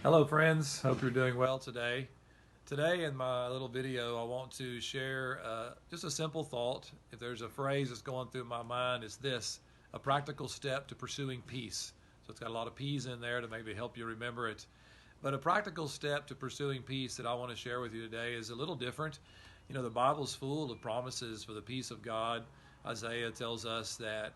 Hello friends, hope you're doing well today. Today in my little video I want to share just a simple thought. If there's a phrase that's going through my mind, it's this: a practical step to pursuing peace. So it's got a lot of P's in there to maybe help you remember it. But a practical step to pursuing peace that I want to share with you today is a little different. You know, the Bible's full of promises for the peace of God. Isaiah tells us that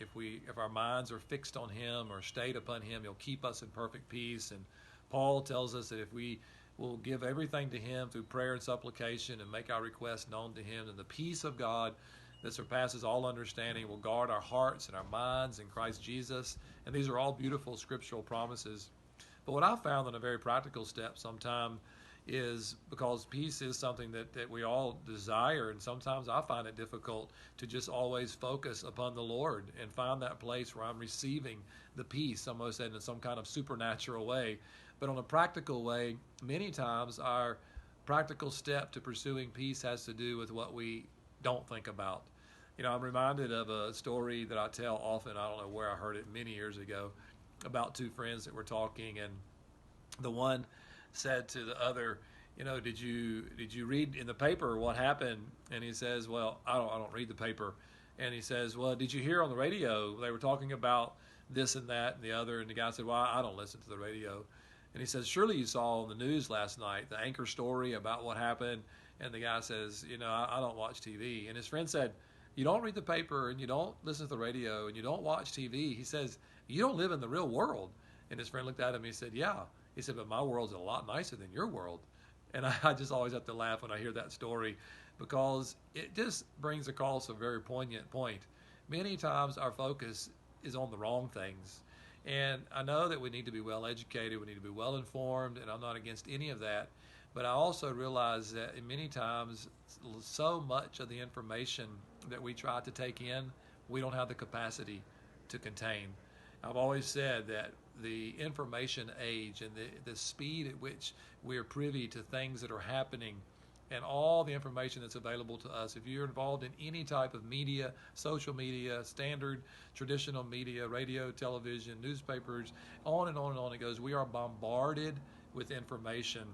if our minds are fixed on Him or stayed upon Him, He'll keep us in perfect peace. And Paul tells us that if we will give everything to Him through prayer and supplication and make our requests known to Him, then the peace of God that surpasses all understanding will guard our hearts and our minds in Christ Jesus. And these are all beautiful scriptural promises. But what I found in a very practical step sometime is because peace is something that we all desire, and sometimes I find it difficult to just always focus upon the Lord and find that place where I'm receiving the peace, almost in some kind of supernatural way. But on a practical way, many times our practical step to pursuing peace has to do with what we don't think about. You know, I'm reminded of a story that I tell often. I don't know where I heard it many years ago, about two friends that were talking, and the one said to the other, you know, did you read in the paper what happened? And he says, well, I don't read the paper. And he says, well, did you hear on the radio they were talking about this and that and the other? And the guy said, well, I don't listen to the radio. And he says, surely you saw on the news last night the anchor story about what happened. And the guy says, you know, I don't watch TV. And his friend said, you don't read the paper and you don't listen to the radio and you don't watch TV. He says, you don't live in the real world. And his friend looked at him and he said, yeah. He said, but my world's a lot nicer than your world. And I just always have to laugh when I hear that story, because it just brings across a very poignant point. Many times our focus is on the wrong things. And I know that we need to be well educated, we need to be well informed, and I'm not against any of that. But I also realize that many times, so much of the information that we try to take in, we don't have the capacity to contain. I've always said that the information age and the speed at which we are privy to things that are happening and all the information that's available to us. If you're involved in any type of media, social media, standard, traditional media, radio, television, newspapers, on and on and on it goes, we are bombarded with information.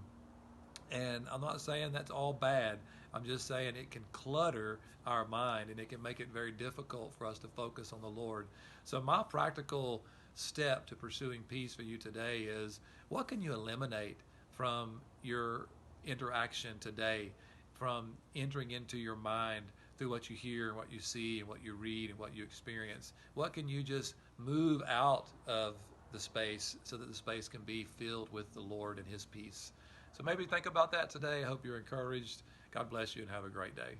And I'm not saying that's all bad. I'm just saying it can clutter our mind and it can make it very difficult for us to focus on the Lord. So, my practical step to pursuing peace for you today is, what can you eliminate from your interaction today, from entering into your mind through what you hear and what you see and what you read and what you experience? What can you just move out of the space so that the space can be filled with the Lord and His peace? So maybe think about that today. I hope you're encouraged. God bless you and have a great day.